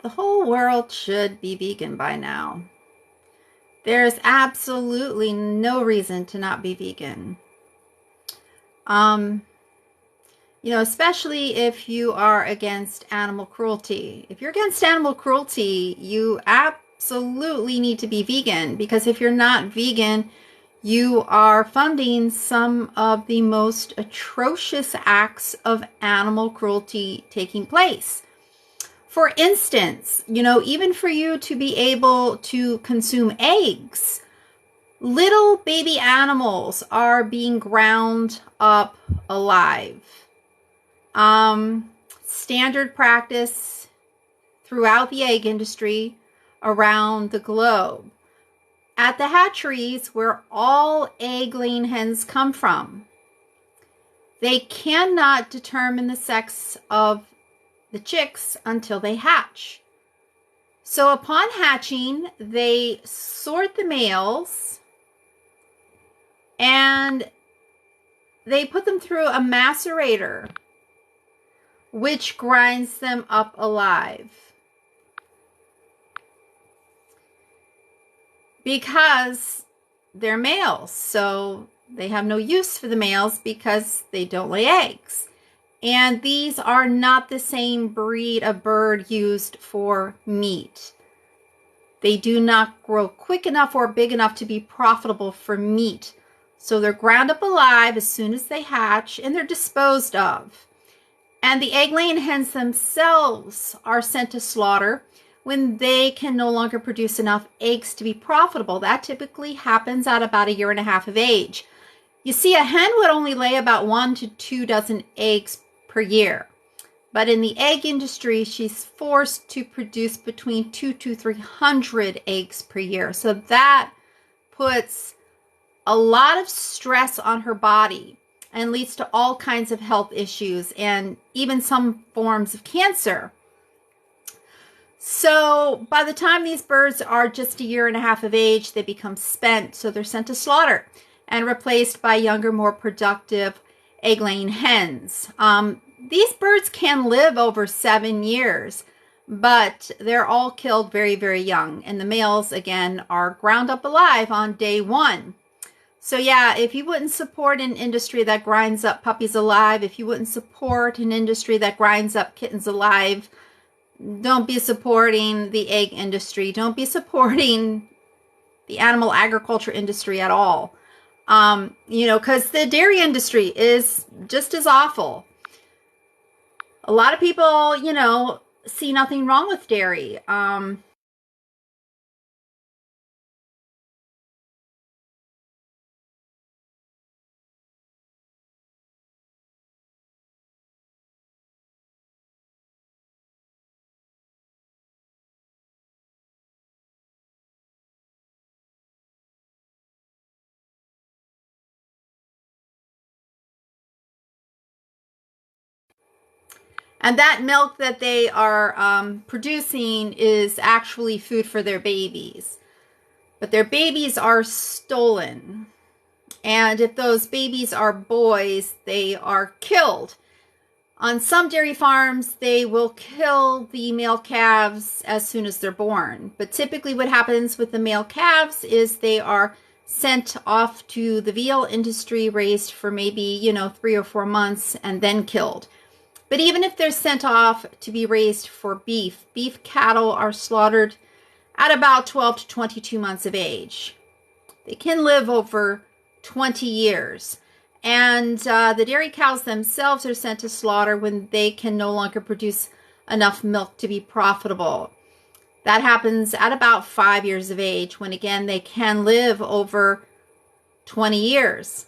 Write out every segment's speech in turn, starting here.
The whole world should be vegan by now. There's absolutely no reason to not be vegan. Um, especially if you are against animal cruelty. If you're against animal cruelty, you absolutely need to be vegan, because if you're not vegan, you are funding some of the most atrocious acts of animal cruelty taking place. For instance, even for you to be able to consume eggs, little baby animals are being ground up alive. Standard practice throughout the egg industry around the globe. At the hatcheries where all egg-laying hens come from, they cannot determine the sex of the chicks until they hatch. So upon hatching, they sort the males and they put them through a macerator, which grinds them up alive. Because they're males, so they have no use for the males because they don't lay eggs. And these are not the same breed of bird used for meat. They do not grow quick enough or big enough to be profitable for meat. So they're ground up alive as soon as they hatch, and they're disposed of. And the egg-laying hens themselves are sent to slaughter when they can no longer produce enough eggs to be profitable. That typically happens at about 1.5 years of age. You see, a hen would only lay about 1 to 2 dozen eggs per year. But in the egg industry, she's forced to produce between 200 to 300 eggs per year. So that puts a lot of stress on her body and leads to all kinds of health issues and even some forms of cancer. So by the time these birds are just 1.5 years of age, they become spent. So they're sent to slaughter and replaced by younger, more productive egg-laying hens. These birds can live over 7 years, but they're all killed very, very young. And the males, again, are ground up alive on day 1. So yeah, if you wouldn't support an industry that grinds up puppies alive, if you wouldn't support an industry that grinds up kittens alive, don't be supporting the egg industry. Don't be supporting the animal agriculture industry at all. Because the dairy industry is just as awful. A lot of people, see nothing wrong with dairy. And that milk that they are producing is actually food for their babies. But their babies are stolen. And if those babies are boys, they are killed. On some dairy farms, they will kill the male calves as soon as they're born. But typically what happens with the male calves is they are sent off to the veal industry, raised for maybe, 3 or 4 months, and then killed. But even if they're sent off to be raised for beef cattle are slaughtered at about 12 to 22 months of age. They can live over 20 years. And the dairy cows themselves are sent to slaughter when they can no longer produce enough milk to be profitable. That happens at about 5 years of age, when again they can live over 20 years.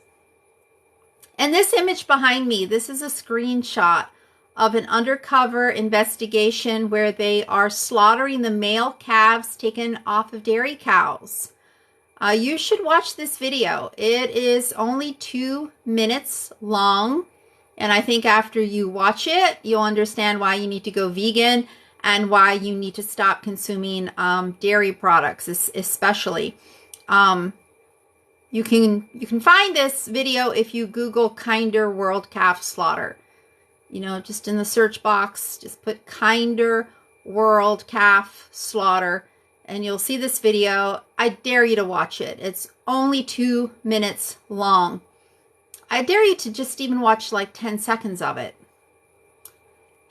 And this image behind me, this is a screenshot of an undercover investigation where they are slaughtering the male calves taken off of dairy cows. You should watch this video. It is only 2 minutes long, and I think after you watch it, you'll understand why you need to go vegan and why you need to stop consuming dairy products, especially. You can find this video if you Google Kinder World Calf Slaughter. Just in the search box, just put Kinder world calf slaughter, and you'll see this video. I dare you to watch it. It's only 2 minutes long. I dare you to just even watch like 10 seconds of it.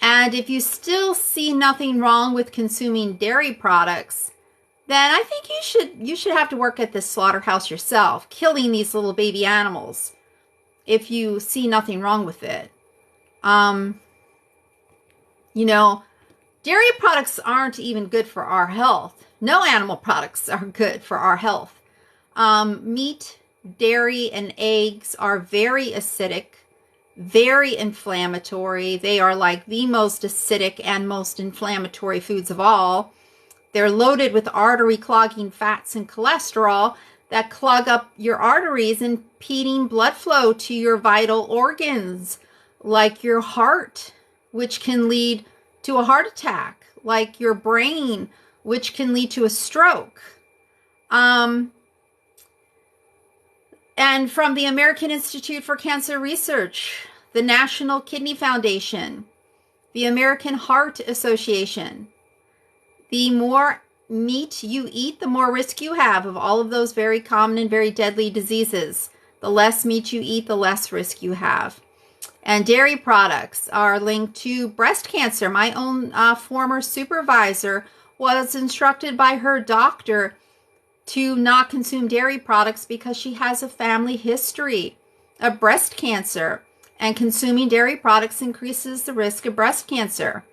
And if you still see nothing wrong with consuming dairy products, then I think you should have to work at this slaughterhouse yourself, killing these little baby animals, if you see nothing wrong with it. You know, dairy products aren't even good for our health. No animal products are good for our health. Meat, dairy, and eggs are very acidic, very inflammatory. They are like the most acidic and most inflammatory foods of all. They're loaded with artery clogging fats and cholesterol that clog up your arteries, impeding blood flow to your vital organs, like your heart, which can lead to a heart attack, like your brain, which can lead to a stroke. And from the American Institute for Cancer Research, the National Kidney Foundation, the American Heart Association, the more meat you eat, the more risk you have of all of those very common and very deadly diseases. The less meat you eat, the less risk you have. And dairy products are linked to breast cancer. My own former supervisor was instructed by her doctor to not consume dairy products because she has a family history of breast cancer, and consuming dairy products increases the risk of breast cancer.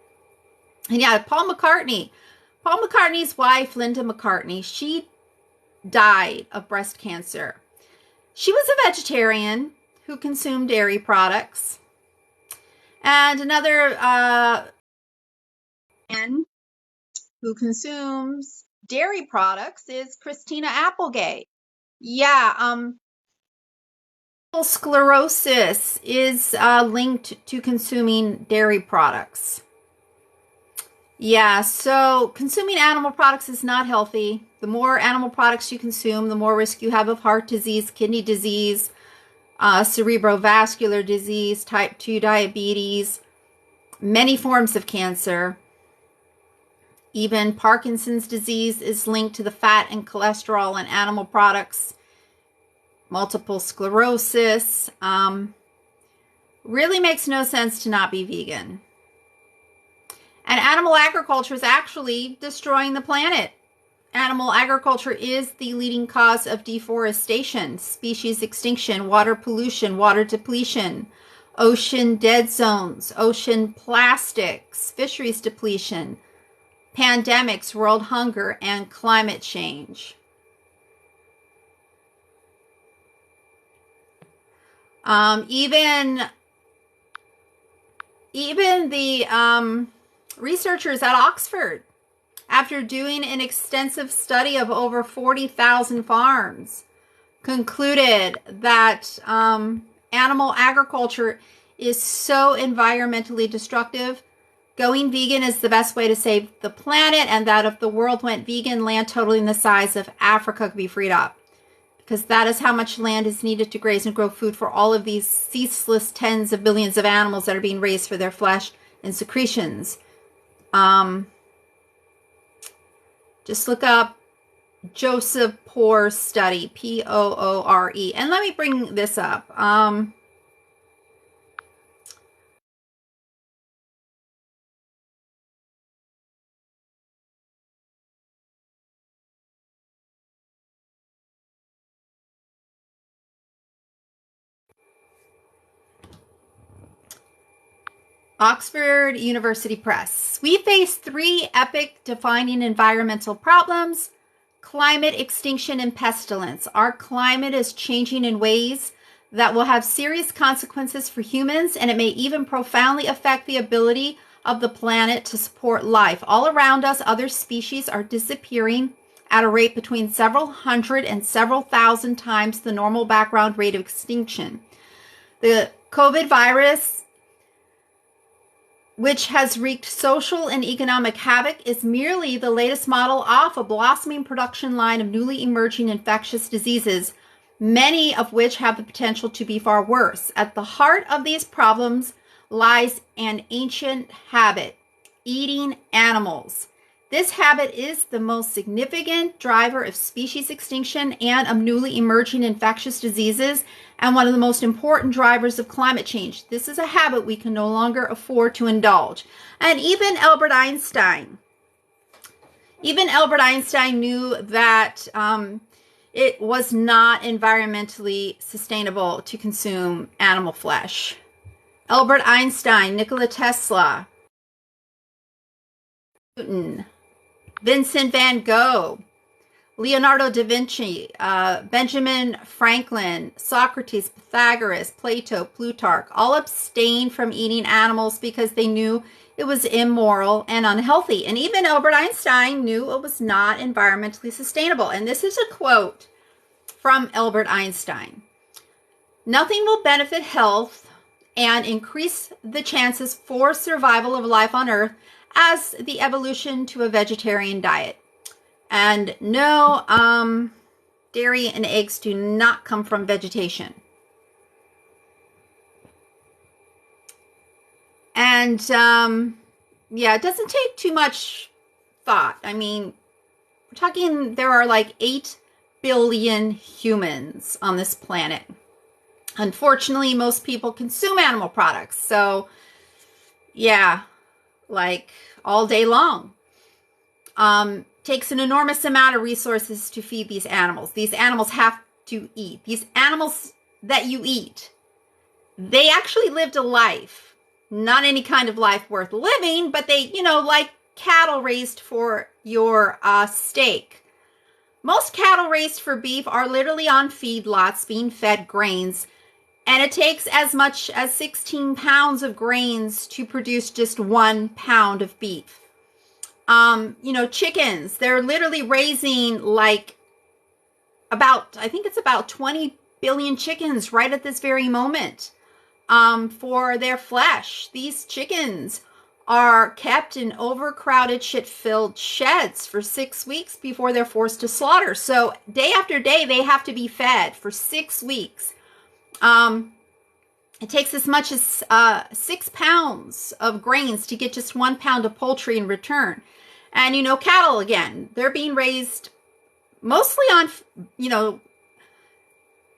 And yeah, Paul McCartney's wife, Linda McCartney, she died of breast cancer. She was a vegetarian who consumed dairy products. And another who consumes dairy products is Christina Applegate. Yeah, sclerosis is linked to consuming dairy products. Yeah, so consuming animal products is not healthy. The more animal products you consume, the more risk you have of heart disease, kidney disease, cerebrovascular disease, type 2 diabetes, many forms of cancer. Even Parkinson's disease is linked to the fat and cholesterol in animal products. Multiple sclerosis. Really makes no sense to not be vegan. And animal agriculture is actually destroying the planet. Animal agriculture is the leading cause of deforestation, species extinction, water pollution, water depletion, ocean dead zones, ocean plastics, fisheries depletion, pandemics, world hunger, and climate change. Even the researchers at Oxford, after doing an extensive study of over 40,000 farms, concluded that animal agriculture is so environmentally destructive, going vegan is the best way to save the planet, and that if the world went vegan, land totaling the size of Africa could be freed up. Because that is how much land is needed to graze and grow food for all of these ceaseless tens of billions of animals that are being raised for their flesh and secretions. Just look up Joseph Poore study, Poore. And let me bring this up. Oxford University Press. We face 3 epoch-defining environmental problems: climate, extinction, and pestilence. Our climate is changing in ways that will have serious consequences for humans, and it may even profoundly affect the ability of the planet to support life. All around us, other species are disappearing at a rate between several hundred and several thousand times the normal background rate of extinction. The COVID virus, which has wreaked social and economic havoc, is merely the latest model off a blossoming production line of newly emerging infectious diseases, many of which have the potential to be far worse. At the heart of these problems lies an ancient habit: eating animals. This habit is the most significant driver of species extinction and of newly emerging infectious diseases, and one of the most important drivers of climate change. This is a habit we can no longer afford to indulge. And even Albert Einstein knew that it was not environmentally sustainable to consume animal flesh. Albert Einstein, Nikola Tesla, Newton, Vincent van Gogh, Leonardo da Vinci, Benjamin Franklin, Socrates, Pythagoras, Plato, Plutarch, all abstained from eating animals because they knew it was immoral and unhealthy. And even Albert Einstein knew it was not environmentally sustainable. And this is a quote from Albert Einstein. "Nothing will benefit health and increase the chances for survival of life on Earth as the evolution to a vegetarian diet." And no, dairy and eggs do not come from vegetation. And yeah, it doesn't take too much thought. I mean, we're talking, there are like 8 billion humans on this planet. Unfortunately, most people consume animal products. So yeah, like all day long. Takes an enormous amount of resources to feed these animals. These animals have to eat. These animals that you eat, they actually lived a life. Not any kind of life worth living, but they, like cattle raised for your steak. Most cattle raised for beef are literally on feedlots being fed grains, and it takes as much as 16 pounds of grains to produce just 1 pound of beef. Chickens, they're literally raising like I think it's about 20 billion chickens right at this very moment for their flesh. These chickens are kept in overcrowded, shit-filled sheds for 6 weeks before they're forced to slaughter. So day after day, they have to be fed for 6 weeks. It takes as much as 6 pounds of grains to get just 1 pound of poultry in return. And, cattle, again, they're being raised mostly on,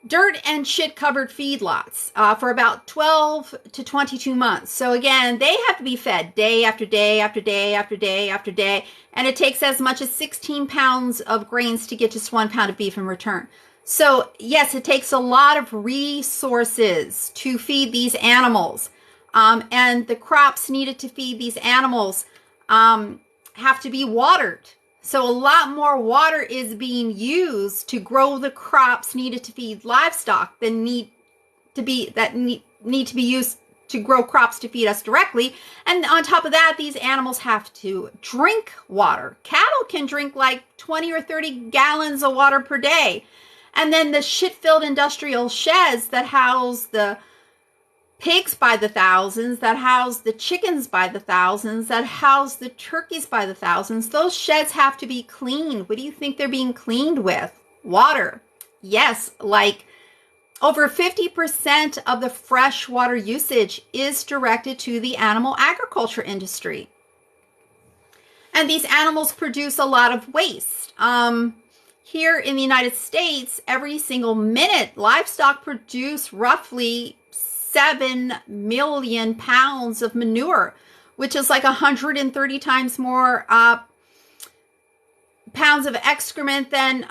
dirt and shit covered feedlots for about 12 to 22 months. So again, they have to be fed day after day after day after day after day. And it takes as much as 16 pounds of grains to get just 1 pound of beef in return. So yes, it takes a lot of resources to feed these animals. And the crops needed to feed these animals have to be watered. So a lot more water is being used to grow the crops needed to feed livestock than need to be used to grow crops to feed us directly. And on top of that, these animals have to drink water. Cattle can drink like 20 or 30 gallons of water per day. And then the shit-filled industrial sheds that house the pigs by the thousands, that house the chickens by the thousands, that house the turkeys by the thousands, those sheds have to be cleaned. What do you think they're being cleaned with? Water. Yes, like over 50% of the fresh water usage is directed to the animal agriculture industry. And these animals produce a lot of waste. Here in the United States, every single minute, livestock produce roughly 7 million pounds of manure, which is like 130 times more pounds of excrement than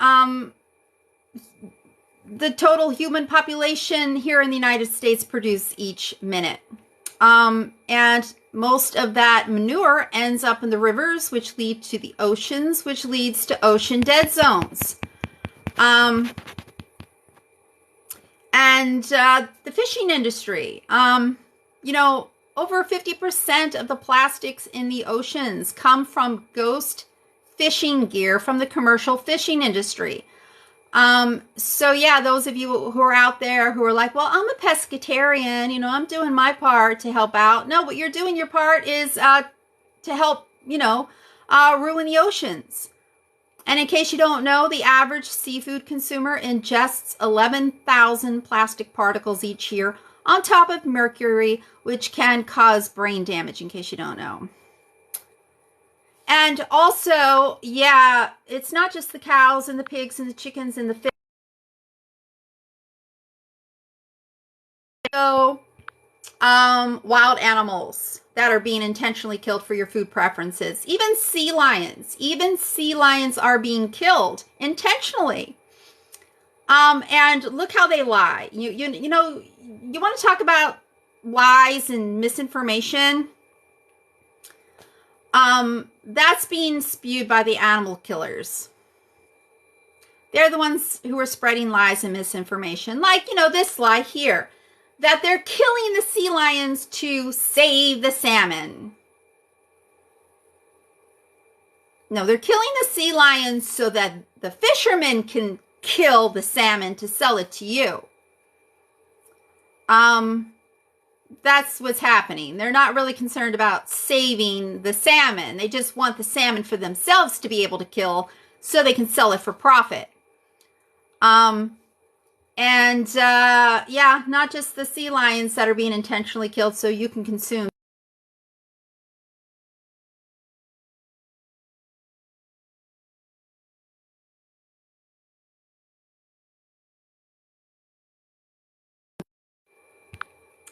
the total human population here in the United States produce each minute. And most of that manure ends up in the rivers, which lead to the oceans, which leads to ocean dead zones. And the fishing industry, over 50% of the plastics in the oceans come from ghost fishing gear from the commercial fishing industry. So yeah, those of you who are out there who are like, well, I'm a pescatarian, I'm doing my part to help out. No, what you're doing your part is to help, ruin the oceans. And in case you don't know, the average seafood consumer ingests 11,000 plastic particles each year on top of mercury, which can cause brain damage, in case you don't know. And also, yeah, it's not just the cows and the pigs and the chickens and the fish. So, wild animals that are being intentionally killed for your food preferences. Even sea lions. Even sea lions are being killed intentionally. And look how they lie. You know, you want to talk about lies and misinformation? That's being spewed by the animal killers. They're the ones who are spreading lies and misinformation. Like, you know, this lie here, that they're killing the sea lions to save the salmon. No, they're killing the sea lions so that the fishermen can kill the salmon to sell it to you. That's what's happening. They're not really concerned about saving the salmon. They just want the salmon for themselves to be able to kill so they can sell it for profit. Yeah, not just the sea lions that are being intentionally killed so you can consume.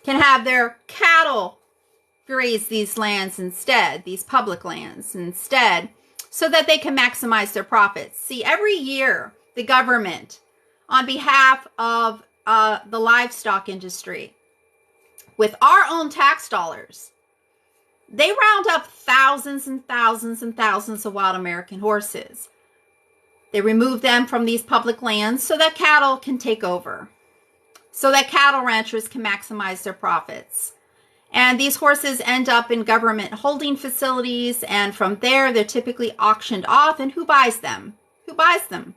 Can have their cattle graze these lands instead, these public lands instead, so that they can maximize their profits. See, every year, the government, on behalf of the livestock industry, with our own tax dollars, they round up thousands and thousands and thousands of wild American horses. They remove them from these public lands so that cattle can take over, so that cattle ranchers can maximize their profits. And these horses end up in government holding facilities, and from there, they're typically auctioned off. And who buys them? Who buys them?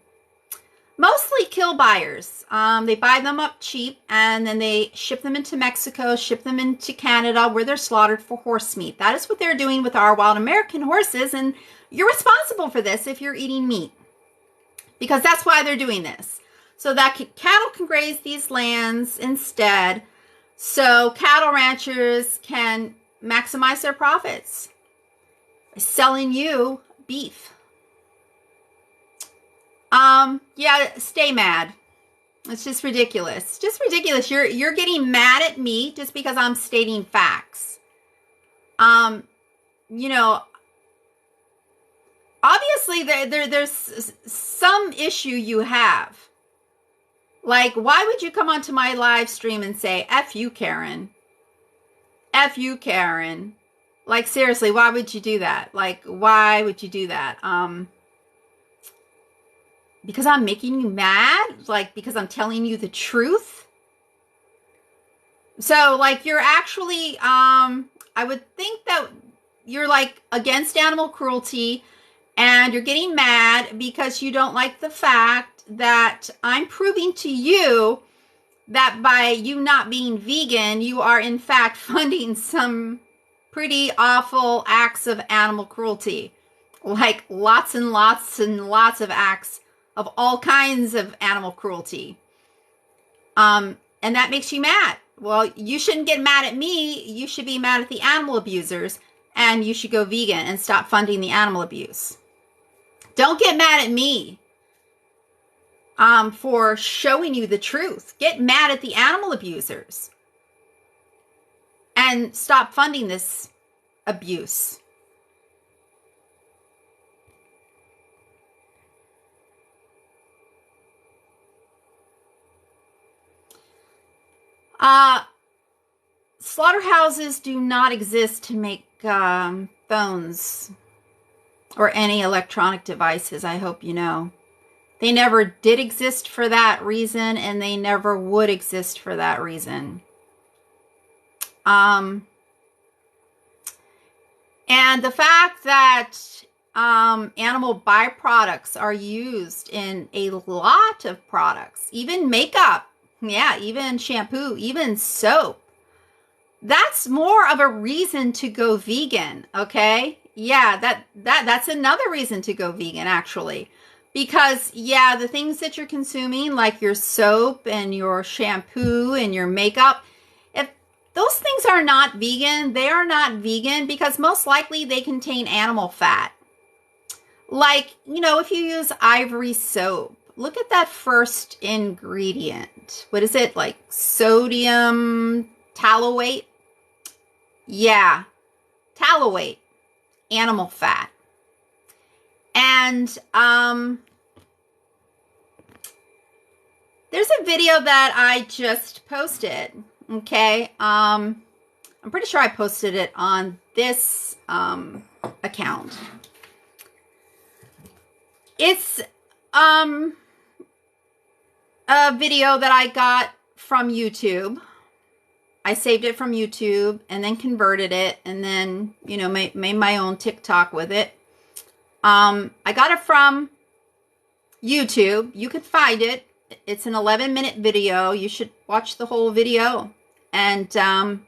Mostly kill buyers. They buy them up cheap, and then they ship them into Mexico, ship them into Canada, where they're slaughtered for horse meat. That is what they're doing with our wild American horses, and you're responsible for this if you're eating meat, because that's why they're doing this. So that cattle can graze these lands instead, so cattle ranchers can maximize their profits by selling you beef. Yeah, stay mad. It's just ridiculous. Just ridiculous. You're getting mad at me just because I'm stating facts. You know, obviously there's some issue you have. Like, why would you come onto my live stream and say, F you, Karen? F you, Karen. Like, seriously, why would you do that? Like, why would you do that? Because I'm making you mad? Like, because I'm telling you the truth? So, like, you're actually, I would think that you're, like, against animal cruelty, and you're getting mad because you don't like the fact that I'm proving to you that by you not being vegan, you are in fact funding some pretty awful acts of animal cruelty. Like lots and lots and lots of acts of all kinds of animal cruelty. And that makes you mad. Well, you shouldn't get mad at me. You should be mad at the animal abusers, and you should go vegan and stop funding the animal abuse. Don't get mad at me for showing you the truth. Get mad at the animal abusers and stop funding this abuse. Slaughterhouses do not exist to make phones or any electronic devices, I hope you know. They never did exist for that reason, and they never would exist for that reason. And the fact that animal byproducts are used in a lot of products, even makeup, yeah, even shampoo, even soap, that's more of a reason to go vegan, okay? Yeah, that's another reason to go vegan, actually. Because, yeah, the things that you're consuming, like your soap and your shampoo and your makeup, if those things are not vegan, they are not vegan because most likely they contain animal fat. Like, you know, if you use Ivory soap, look at that first ingredient. What is it? Like sodium tallowate? Yeah, tallowate, animal fat. And there's a video that I just posted. Okay. I'm pretty sure I posted it on this account. It's a video that I got from YouTube. I saved it from YouTube and then converted it and then, you know, made my own TikTok with it. I got it from YouTube. You could find it. It's an 11-minute video. You should watch the whole video. And so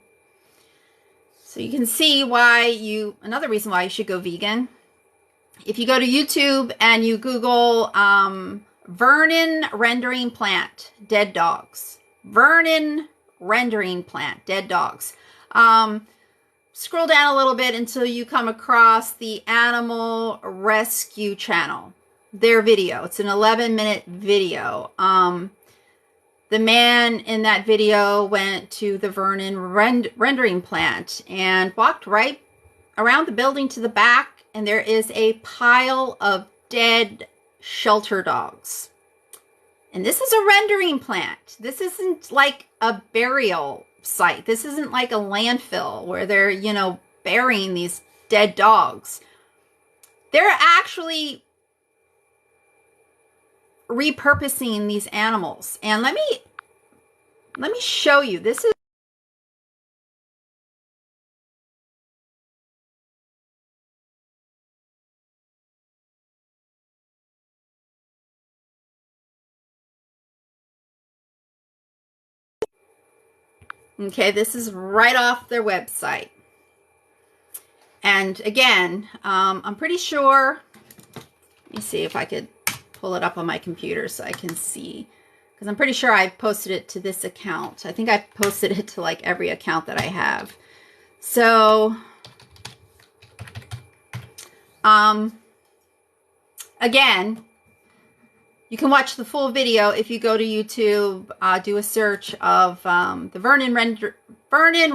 you can see another reason why you should go vegan. If you go to YouTube and you Google Vernon rendering plant, dead dogs. Vernon rendering plant, dead dogs. Scroll down a little bit until you come across the Animal Rescue channel. Their video. It's an 11-minute video. The man in that video went to the Vernon rendering plant and walked right around the building to the back, and there is a pile of dead shelter dogs. And this is a rendering plant. This isn't like a burial site. This isn't like a landfill where they're, you know, burying these dead dogs. They're actually repurposing these animals. And let me show you. This is okay, this is right off their website. And again, I'm pretty sure, let me see if I could pull it up on my computer so I can see, because I'm pretty sure I posted it to this account. I think I posted it to like every account that I have. So, again, you can watch the full video if you go to YouTube, do a search of the Vernon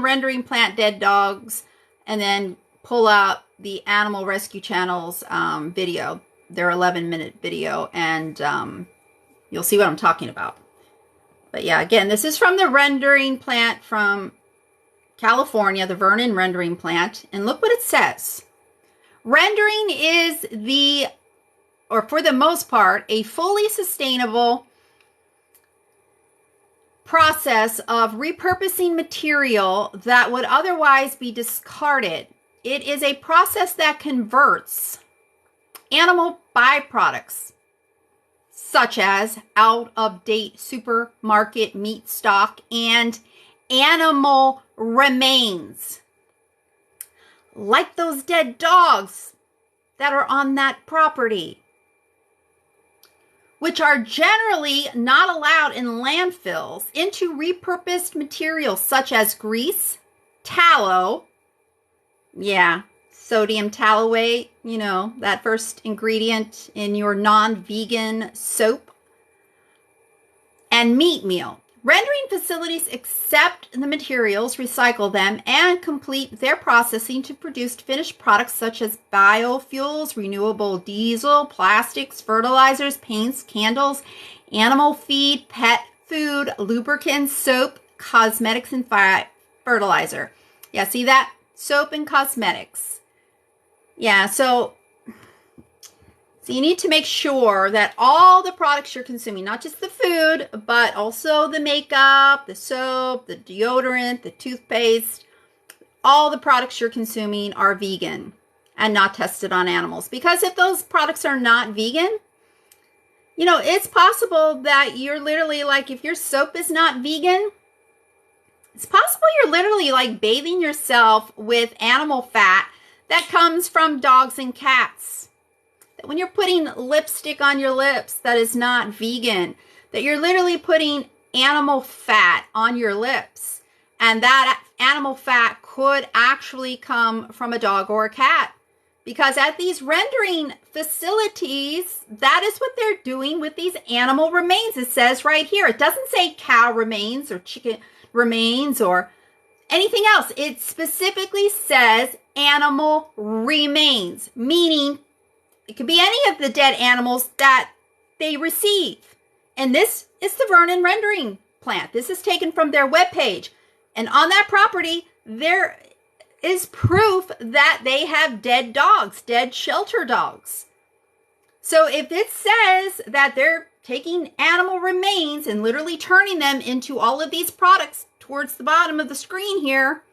rendering plant dead dogs, and then pull up the Animal Rescue Channel's video, their 11-minute video, and you'll see what I'm talking about. But yeah, again, this is from the rendering plant from California, the Vernon rendering plant, and look what it says. Rendering is or for the most part, a fully sustainable process of repurposing material that would otherwise be discarded. It is a process that converts animal byproducts, such as out-of-date supermarket meat stock and animal remains, like those dead dogs that are on that property, which are generally not allowed in landfills, into repurposed materials such as grease, tallow, yeah, sodium tallowate, you know, that first ingredient in your non-vegan soap, and meat meal. Rendering facilities accept the materials, recycle them, and complete their processing to produce finished products such as biofuels, renewable diesel, plastics, fertilizers, paints, candles, animal feed, pet food, lubricants, soap, cosmetics, and fertilizer. Yeah, see that? Soap and cosmetics. Yeah, so you need to make sure that all the products you're consuming, not just the food, but also the makeup, the soap, the deodorant, the toothpaste, all the products you're consuming are vegan and not tested on animals. Because if those products are not vegan, you know, it's possible that you're literally like, if your soap is not vegan, it's possible you're literally like bathing yourself with animal fat that comes from dogs and cats. That when you're putting lipstick on your lips that is not vegan, that you're literally putting animal fat on your lips. And that animal fat could actually come from a dog or a cat, because at these rendering facilities, that is what they're doing with these animal remains. It says right here, it doesn't say cow remains or chicken remains or anything else. It specifically says animal remains, meaning it could be any of the dead animals that they receive. And this is the Vernon rendering plant. This is taken from their webpage. And on that property, there is proof that they have dead dogs, dead shelter dogs. So if it says that they're taking animal remains and literally turning them into all of these products towards the bottom of the screen here,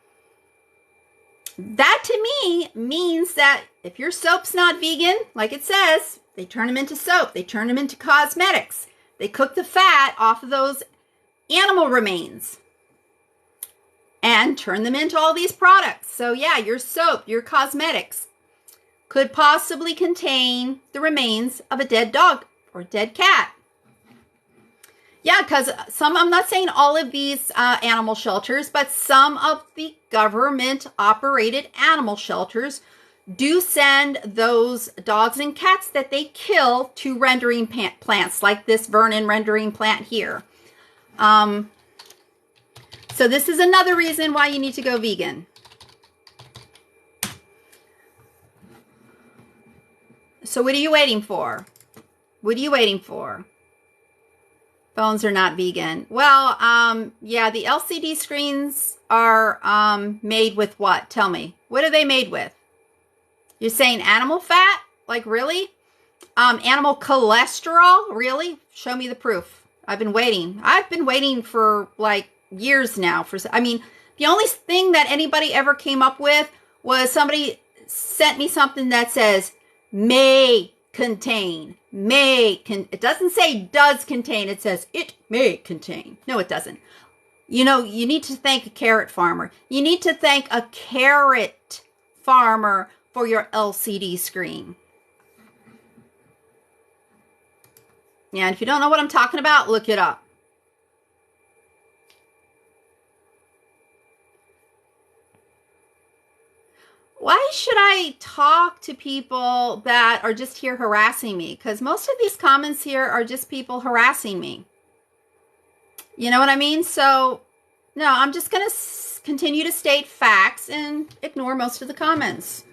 that to me means that if your soap's not vegan, like it says, they turn them into soap, they turn them into cosmetics, they cook the fat off of those animal remains and turn them into all these products. So yeah, your soap, your cosmetics could possibly contain the remains of a dead dog or dead cat. Yeah, because I'm not saying all of these animal shelters, but some of the government-operated animal shelters do send those dogs and cats that they kill to rendering plants, like this Vernon rendering plant here. So this is another reason why you need to go vegan. So what are you waiting for? What are you waiting for? Phones are not vegan. Well, yeah, the LCD screens are made with what? Tell me. What are they made with? You're saying animal fat? Like, really? Animal cholesterol? Really? Show me the proof. I've been waiting. I've been waiting for like years now. I mean, the only thing that anybody ever came up with was somebody sent me something that says may contain. It doesn't say does contain. It says it may contain. No, it doesn't. You know, you need to thank a carrot farmer. You need to thank a carrot farmer for your LCD screen. Yeah, and if you don't know what I'm talking about, look it up. Why should I talk to people that are just here harassing me? Because most of these comments here are just people harassing me. You know what I mean? So, no, I'm just going to continue to state facts and ignore most of the comments.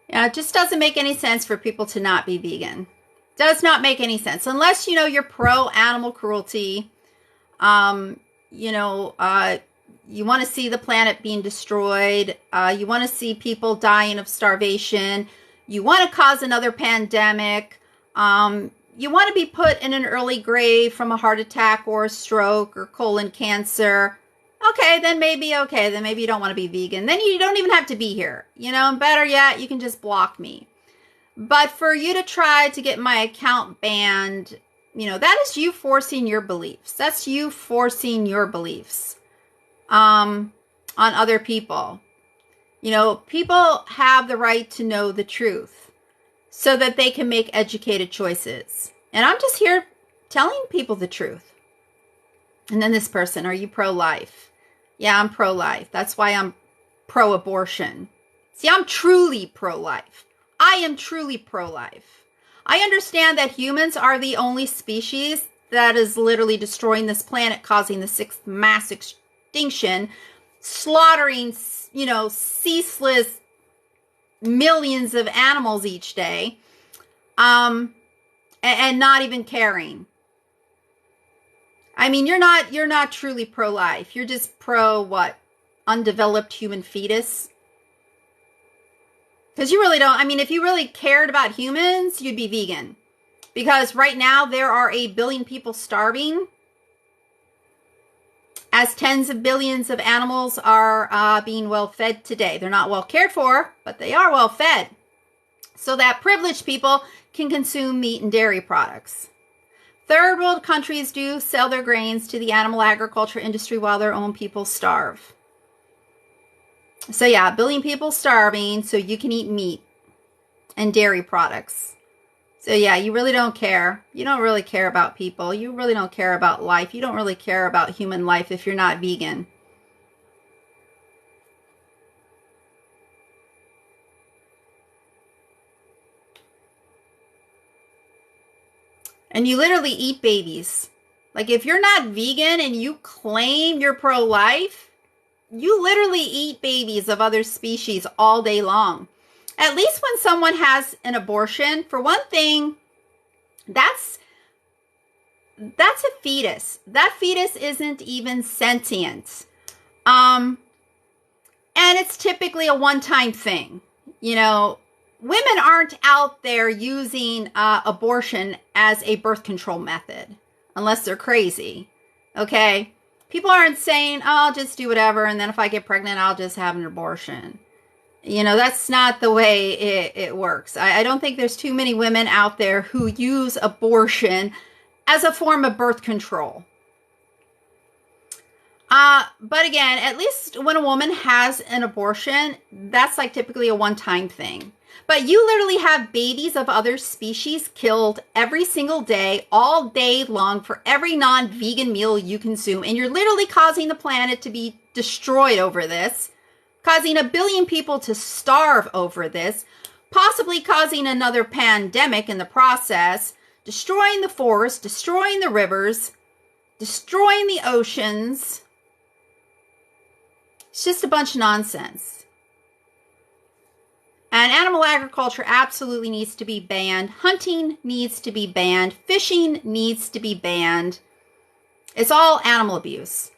Yeah, it just doesn't make any sense for people to not be vegan. Does not make any sense. Unless, you know, you're pro-animal cruelty. You know, you want to see the planet being destroyed. You want to see people dying of starvation. You want to cause another pandemic. You want to be put in an early grave from a heart attack or a stroke or colon cancer. Okay, then maybe you don't want to be vegan. Then you don't even have to be here. You know, and better yet, you can just block me. But for you to try to get my account banned, you know, that is you forcing your beliefs. That's you forcing your beliefs on other people. You know, people have the right to know the truth so that they can make educated choices. And I'm just here telling people the truth. And then this person, are you pro-life? Yeah, I'm pro-life. That's why I'm pro-abortion. See, I'm truly pro-life. I am truly pro-life. I understand that humans are the only species that is literally destroying this planet, causing the 6th mass extinction, slaughtering, you know, ceaseless millions of animals each day, and not even caring. I mean, you're not truly pro-life. You're just pro what? Undeveloped human fetus? Because you really don't, I mean, if you really cared about humans, you'd be vegan. Because right now there are 1 billion people starving, as tens of billions of animals are being well fed today. They're not well cared for, but they are well fed. So that privileged people can consume meat and dairy products. Third world countries do sell their grains to the animal agriculture industry while their own people starve. So yeah, 1 billion people starving so you can eat meat and dairy products. So yeah, you really don't care. You don't really care about people. You really don't care about life. You don't really care about human life if you're not vegan. And you literally eat babies. Like if you're not vegan and you claim you're pro-life, you literally eat babies of other species all day long. At least when someone has an abortion, for one thing, that's a fetus. That fetus isn't even sentient. And it's typically a one-time thing. You know, women aren't out there using abortion as a birth control method unless they're crazy. Okay? People aren't saying, oh, I'll just do whatever, and then if I get pregnant, I'll just have an abortion. You know, that's not the way it works. I don't think there's too many women out there who use abortion as a form of birth control. But again, at least when a woman has an abortion, that's like typically a one-time thing. But you literally have babies of other species killed every single day, all day long, for every non-vegan meal you consume. And you're literally causing the planet to be destroyed over this, causing 1 billion people to starve over this, possibly causing another pandemic in the process, destroying the forest, destroying the rivers, destroying the oceans. It's just a bunch of nonsense. And animal agriculture absolutely needs to be banned. Hunting needs to be banned. Fishing needs to be banned. It's all animal abuse.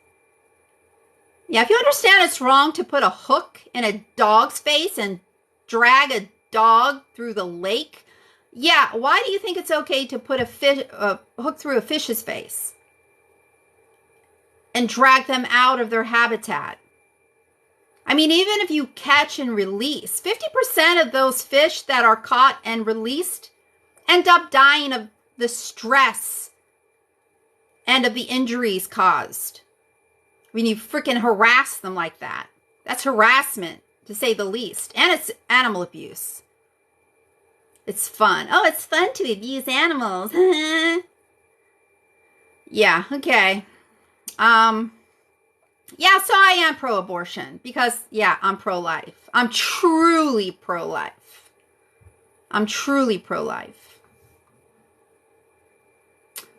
Yeah, if you understand it's wrong to put a hook in a dog's face and drag a dog through the lake, yeah, why do you think it's okay to put a hook through a fish's face and drag them out of their habitat? I mean, even if you catch and release, 50% of those fish that are caught and released end up dying of the stress and of the injuries caused when you freaking harass them like that. That's harassment, to say the least. And it's animal abuse. It's fun. Oh, it's fun to abuse animals. Yeah, okay. Yeah, so I am pro-abortion because, yeah, I'm pro-life. I'm truly pro-life. I'm truly pro-life.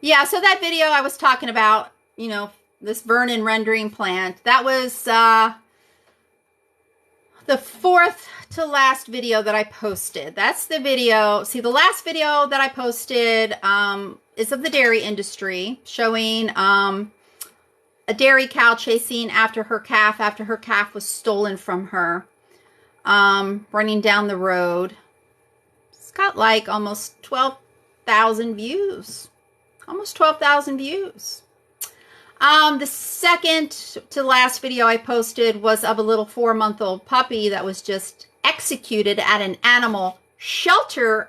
Yeah, so that video I was talking about, you know, this Vernon rendering plant, that was the 4th to last video that I posted. That's the video. See, the last video that I posted is of the dairy industry, showing a dairy cow chasing after her calf was stolen from her, running down the road. It's got like almost 12,000 views. Almost 12,000 views. The second to last video I posted was of a little 4-month-old puppy that was just executed at an animal shelter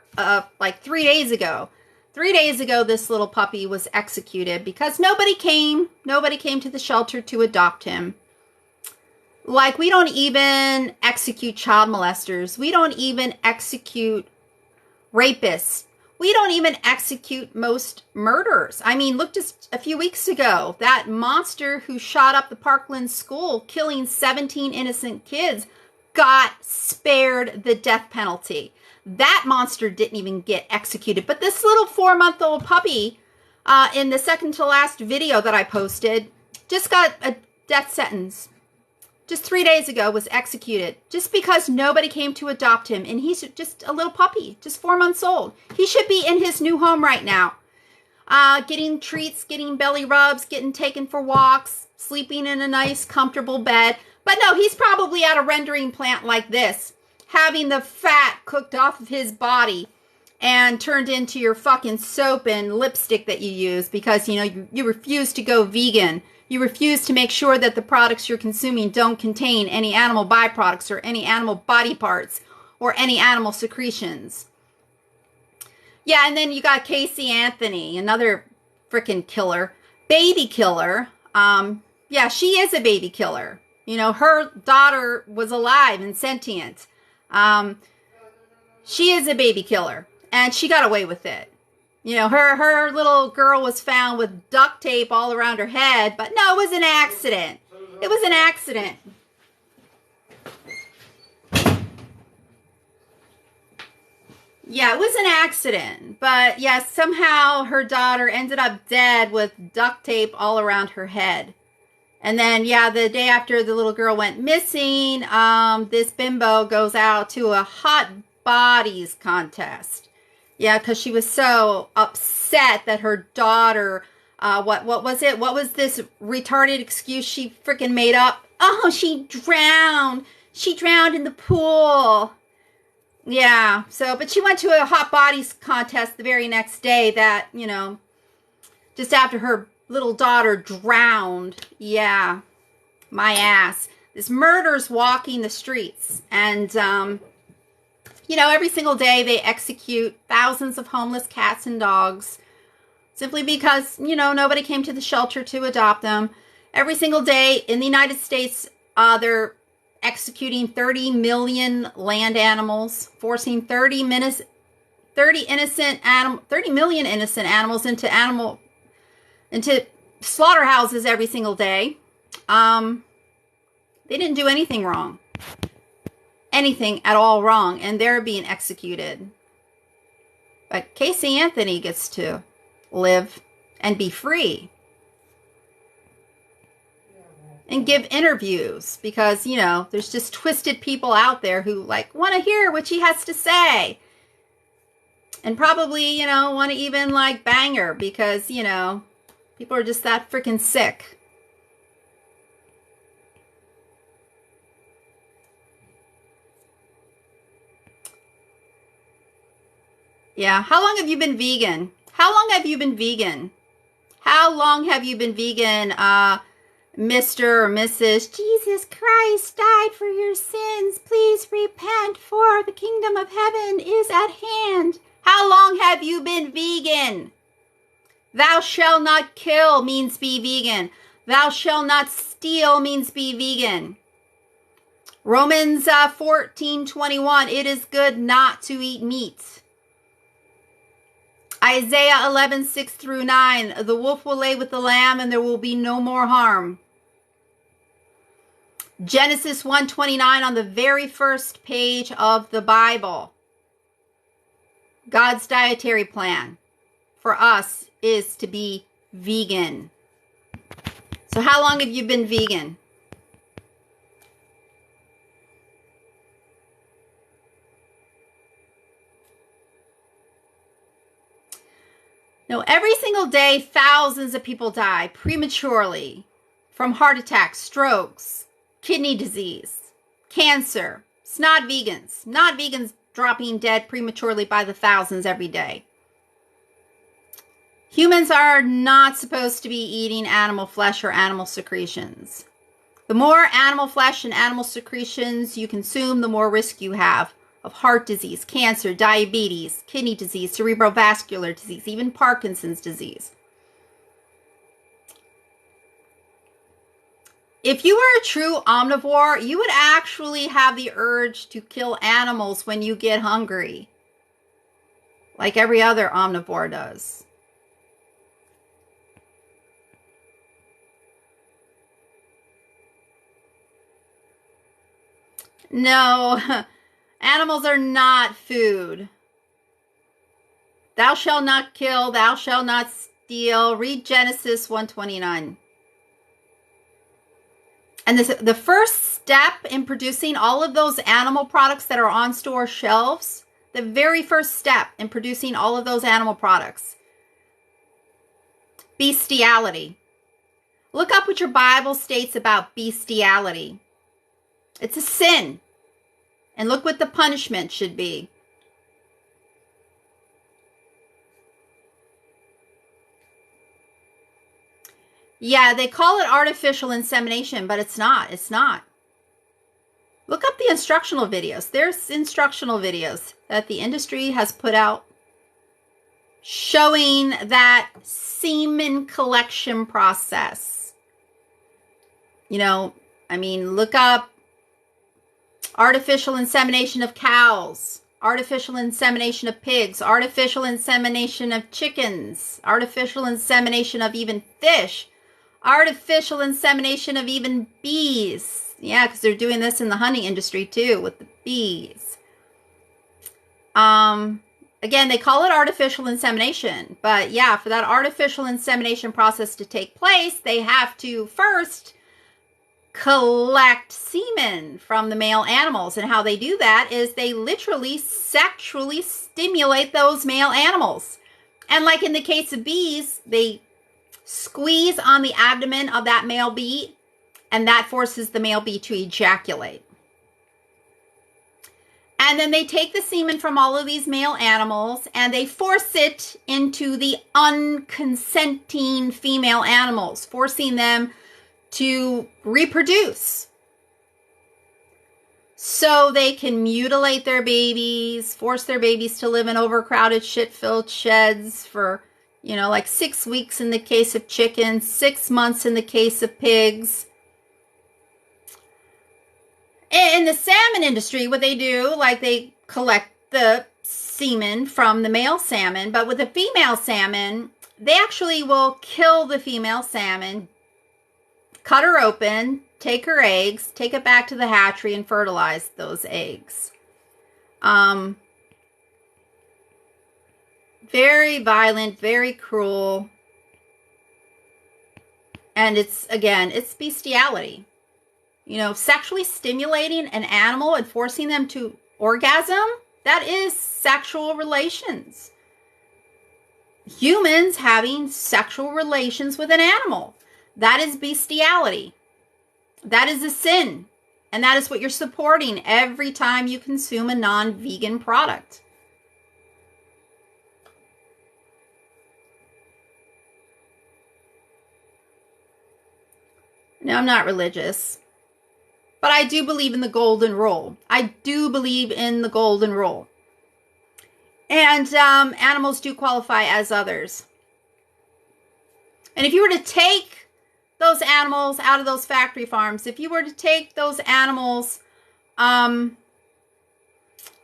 like 3 days ago. 3 days ago, this little puppy was executed because nobody came to the shelter to adopt him. Like, we don't even execute child molesters. We don't even execute rapists. We don't even execute most murderers. I mean, look, just a few weeks ago, that monster who shot up the Parkland school, killing 17 innocent kids, got spared the death penalty. That monster didn't even get executed. But this little 4-month-old puppy, in the second to last video that I posted, just got a death sentence. Just 3 days ago was executed. Just because nobody came to adopt him. And he's just a little puppy, just 4 months old. He should be in his new home right now. Getting treats, getting belly rubs, getting taken for walks, sleeping in a nice, comfortable bed. But no, he's probably at a rendering plant like this, having the fat cooked off of his body and turned into your fucking soap and lipstick that you use because, you know, you refuse to go vegan. You refuse to make sure that the products you're consuming don't contain any animal byproducts or any animal body parts or any animal secretions. Yeah, and then you got Casey Anthony, another freaking killer. Baby killer. Yeah, she is a baby killer. You know, her daughter was alive and sentient. She is a baby killer, and she got away with it. You know, her little girl was found with duct tape all around her head, but no, it was an accident. It was an accident. Yeah, it was an accident. But yeah, somehow her daughter ended up dead with duct tape all around her head. And then, yeah, the day after the little girl went missing, this bimbo goes out to a hot bodies contest. Yeah, because she was so upset that her daughter, what was it? What was this retarded excuse she freaking made up? Oh, she drowned. She drowned in the pool. Yeah, so, but she went to a hot bodies contest the very next day that, you know, just after her little daughter drowned. Yeah, my ass. This murder's walking the streets. And, you know, every single day they execute thousands of homeless cats and dogs simply because, you know, nobody came to the shelter to adopt them. Every single day in the United States, they're executing 30 million land animals, forcing 30 million innocent animals into slaughterhouses every single day. They didn't do anything wrong. Anything at all wrong, and they're being executed. But Casey Anthony gets to live and be free. And give interviews because, you know, there's just twisted people out there who like want to hear what she has to say. And probably, you know, want to even like bang her because, you know, people are just that freaking sick. Yeah. How long have you been vegan? How long have you been vegan? How long have you been vegan, Mr. or Mrs. Jesus Christ died for your sins. Please repent, for the kingdom of heaven is at hand. How long have you been vegan? Thou shalt not kill means be vegan. Thou shalt not steal means be vegan. Romans 14:21, it is good not to eat meat. Isaiah 11:6-9, the wolf will lay with the lamb and there will be no more harm. Genesis 1:29 on the very first page of the Bible. God's dietary plan for us is to be vegan. So how long have you been vegan? No, every single day, thousands of people die prematurely from heart attacks, strokes, kidney disease, cancer. It's not vegans. Not vegans dropping dead prematurely by the thousands every day. Humans are not supposed to be eating animal flesh or animal secretions. The more animal flesh and animal secretions you consume, the more risk you have of heart disease, cancer, diabetes, kidney disease, cerebrovascular disease, even Parkinson's disease. If you were a true omnivore, you would actually have the urge to kill animals when you get hungry, like every other omnivore does. No, animals are not food. Thou shalt not kill, thou shalt not steal. Read Genesis 1:29. And the first step in producing all of those animal products that are on store shelves, the very first step in producing all of those animal products, bestiality. Look up what your Bible states about bestiality. It's a sin. And look what the punishment should be. Yeah, they call it artificial insemination, but it's not. It's not. Look up the instructional videos. There's instructional videos that the industry has put out showing that semen collection process. You know, I mean, look up artificial insemination of cows, artificial insemination of pigs, artificial insemination of chickens, artificial insemination of even fish, artificial insemination of even bees. Yeah, because they're doing this in the honey industry too with the bees. Again, they call it artificial insemination, but yeah, for that artificial insemination process to take place, they have to first collect semen from the male animals. And how they do that is they literally sexually stimulate those male animals. And like in the case of bees, they squeeze on the abdomen of that male bee, and that forces the male bee to ejaculate. And then they take the semen from all of these male animals and they force it into the unconsenting female animals, forcing them to reproduce. So they can mutilate their babies, force their babies to live in overcrowded, shit-filled sheds for, you know, like 6 weeks in the case of chickens, 6 months in the case of pigs. In the salmon industry, what they do, like they collect the semen from the male salmon, but with the female salmon, they actually will kill the female salmon, cut her open, take her eggs, take it back to the hatchery and fertilize those eggs. Very violent, very cruel. And it's, again, it's bestiality. You know, sexually stimulating an animal and forcing them to orgasm, that is sexual relations. Humans having sexual relations with an animal, that is bestiality. That is a sin. And that is what you're supporting every time you consume a non-vegan product. Now, I'm not religious, but I do believe in the golden rule. I do believe in the golden rule. And animals do qualify as others. And if you were to take those animals out of those factory farms, if you were to take those animals off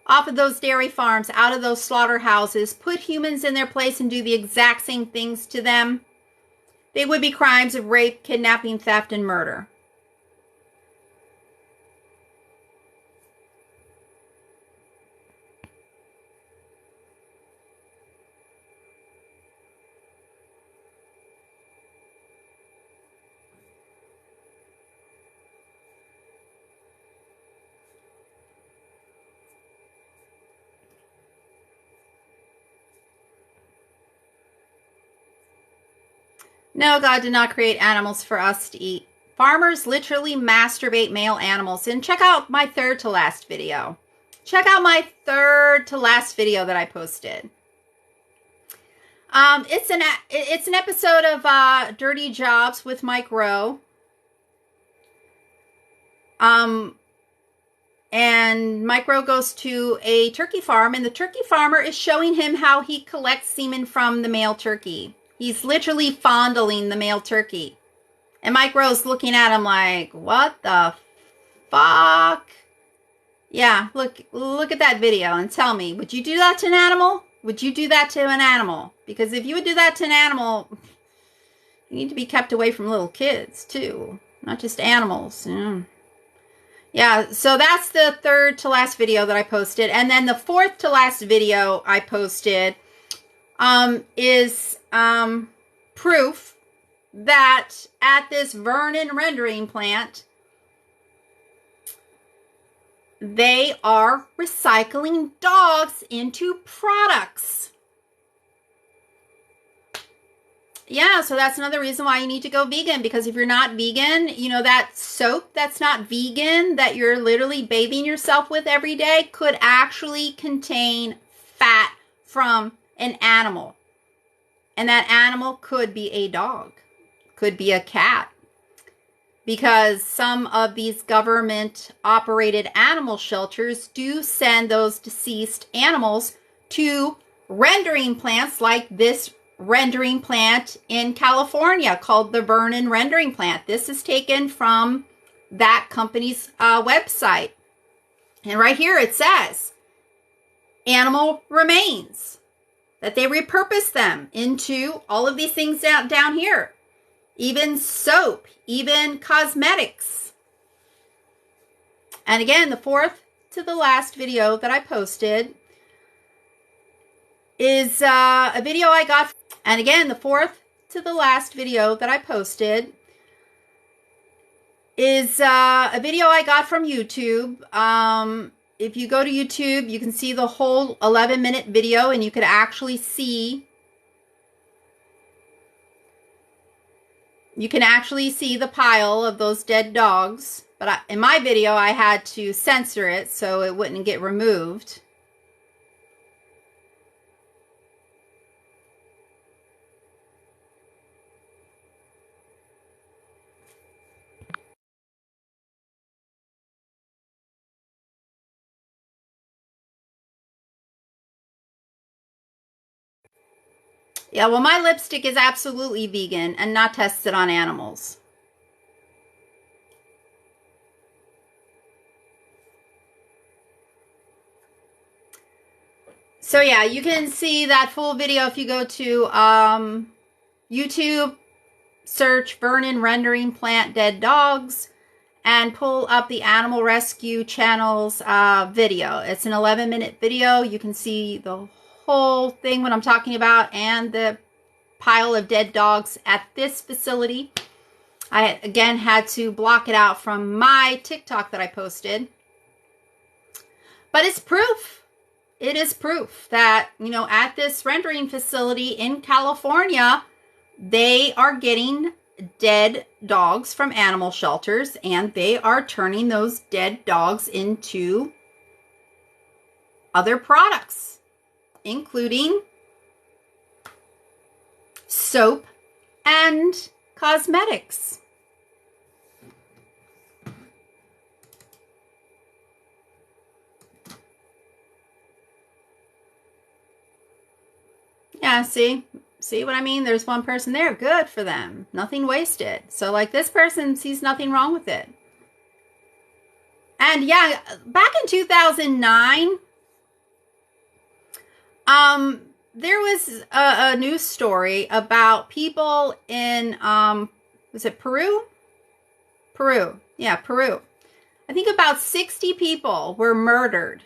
of those dairy farms, out of those slaughterhouses, put humans in their place and do the exact same things to them, they would be crimes of rape, kidnapping, theft, and murder. No, God did not create animals for us to eat. Farmers literally masturbate male animals. And check out my third to last video. Check out my third to last video that I posted. It's an episode of Dirty Jobs with Mike Rowe. And Mike Rowe goes to a turkey farm, and the turkey farmer is showing him how he collects semen from the male turkey. He's literally fondling the male turkey. And Mike Rowe's looking at him like, what the fuck? Yeah, look at that video and tell me, would you do that to an animal? Would you do that to an animal? Because if you would do that to an animal, you need to be kept away from little kids too. Not just animals. Yeah, so that's the third to last video that I posted. And then the fourth to last video I posted is proof that at this Vernon rendering plant, they are recycling dogs into products. Yeah, so that's another reason why you need to go vegan, because if you're not vegan, you know, that soap that's not vegan that you're literally bathing yourself with every day could actually contain fat from an animal. And that animal could be a dog, could be a cat, because some of these government-operated animal shelters do send those deceased animals to rendering plants like this rendering plant in California called the Vernon Rendering Plant. This is taken from that company's website. And right here it says animal remains, that they repurpose them into all of these things down here, even soap, even cosmetics. And again, the fourth to the last video that I posted is a video I got. And again, the fourth to the last video that I posted is a video I got from YouTube. If you go to YouTube, you can see the whole 11-minute video, and you could actually see the pile of those dead dogs. But in my video, I had to censor it so it wouldn't get removed. Yeah, well, my lipstick is absolutely vegan and not tested on animals. So yeah, you can see that full video if you go to YouTube, search Vernon rendering plant dead dogs, and pull up the Animal Rescue Channel's video. It's an 11-minute video. You can see the whole thing what I'm talking about, and the pile of dead dogs at this facility. I again had to block it out from my TikTok that I posted. But it's proof. It is proof that, you know, at this rendering facility in California, they are getting dead dogs from animal shelters, and they are turning those dead dogs into other products, including soap and cosmetics. Yeah, see what I mean? There's one person there. Good for them. Nothing wasted. So like this person sees nothing wrong with it. And yeah, back in 2009, there was a news story about people in, was it Peru? Peru. Yeah, Peru. I think about 60 people were murdered.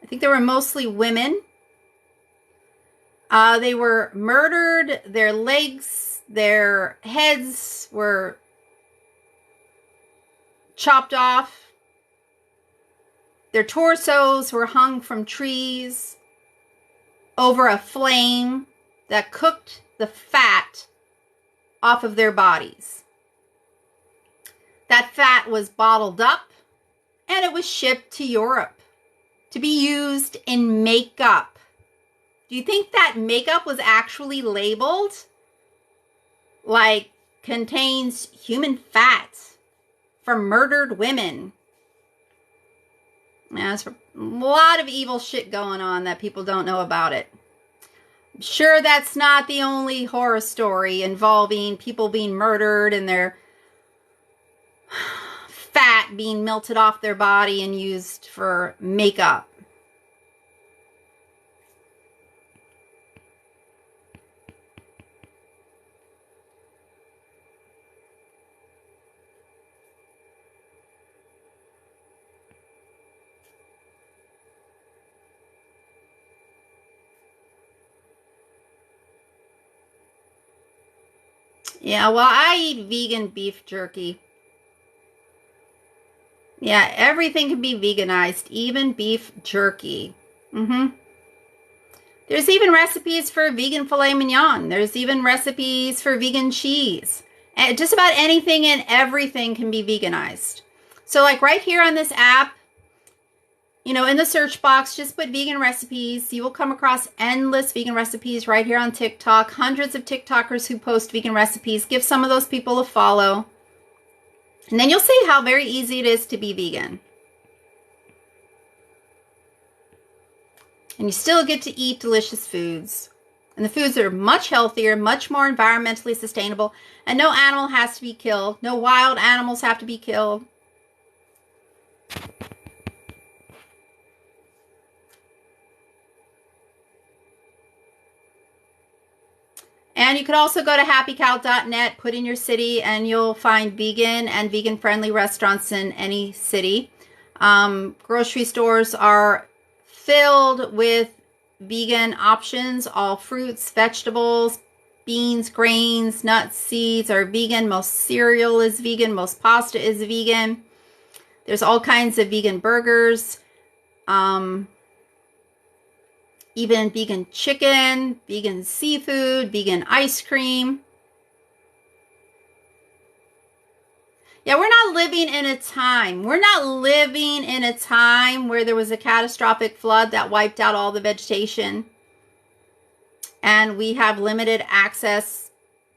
I think they were mostly women. They were murdered. Their legs, their heads were chopped off. Their torsos were hung from trees over a flame that cooked the fat off of their bodies. That fat was bottled up, and it was shipped to Europe to be used in makeup. Do you think that makeup was actually labeled like contains human fat from murdered women? Yeah, there's a lot of evil shit going on that people don't know about it. I'm sure that's not the only horror story involving people being murdered and their fat being melted off their body and used for makeup. Yeah, well, I eat vegan beef jerky. Yeah, everything can be veganized, even beef jerky. There's even recipes for vegan filet mignon. There's even recipes for vegan cheese. And just about anything and everything can be veganized. So like right here on this app, you know, in the search box, just put vegan recipes. You will come across endless vegan recipes right here on TikTok. Hundreds of TikTokers who post vegan recipes. Give some of those people a follow. And then you'll see how very easy it is to be vegan. And you still get to eat delicious foods. And the foods are much healthier, much more environmentally sustainable, and no animal has to be killed. No wild animals have to be killed. And you could also go to happycow.net, put in your city, and you'll find vegan and vegan-friendly restaurants in any city. Grocery stores are filled with vegan options. All fruits, vegetables, beans, grains, nuts, seeds are vegan. Most cereal is vegan. Most pasta is vegan. There's all kinds of vegan burgers. Even vegan chicken, vegan seafood, vegan ice cream. Yeah, we're not living in a time. We're not living in a time where there was a catastrophic flood that wiped out all the vegetation. And we have limited access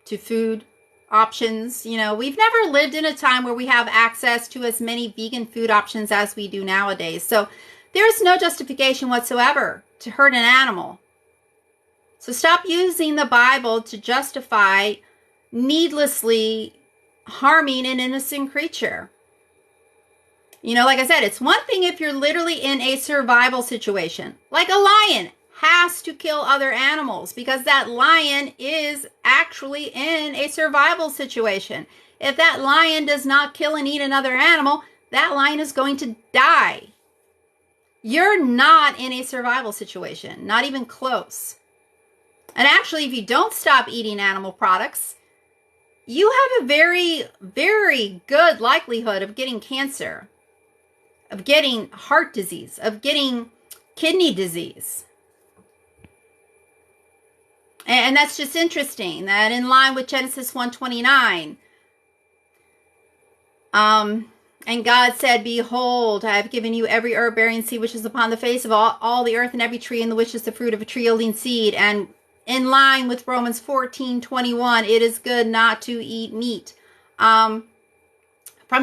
to food options. You know, we've never lived in a time where we have access to as many vegan food options as we do nowadays. So there's no justification whatsoever to hurt an animal. So stop using the Bible to justify needlessly harming an innocent creature. You know, like I said, it's one thing if you're literally in a survival situation. Like a lion has to kill other animals because that lion is actually in a survival situation. If that lion does not kill and eat another animal, that lion is going to die. You're not in a survival situation, not even close. And actually, if you don't stop eating animal products, you have a very, very good likelihood of getting cancer, of getting heart disease, of getting kidney disease. And that's just interesting, that in line with Genesis 1:29, and God said, behold, I have given you every herb-bearing seed which is upon the face of all the earth, and every tree in the which is the fruit of a tree yielding seed. And in line with Romans 14:21, it is good not to eat meat. From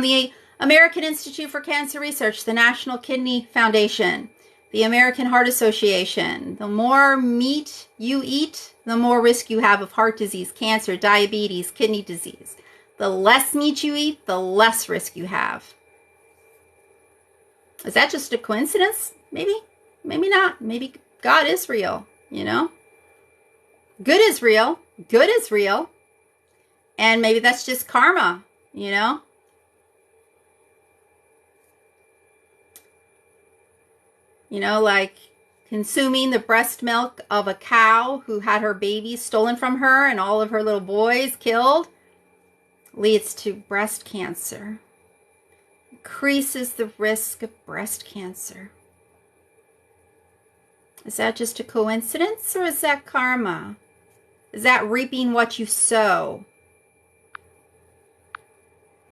the American Institute for Cancer Research, the National Kidney Foundation, the American Heart Association, the more meat you eat, the more risk you have of heart disease, cancer, diabetes, kidney disease. The less meat you eat, the less risk you have. Is that just a coincidence? Maybe. Maybe not. Maybe God is real, you know? Good is real. Good is real. And maybe that's just karma, you know? You know, like consuming the breast milk of a cow who had her babies stolen from her and all of her little boys killed leads to breast cancer. Increases the risk of breast cancer. Is that just a coincidence or is that karma? Is that reaping what you sow?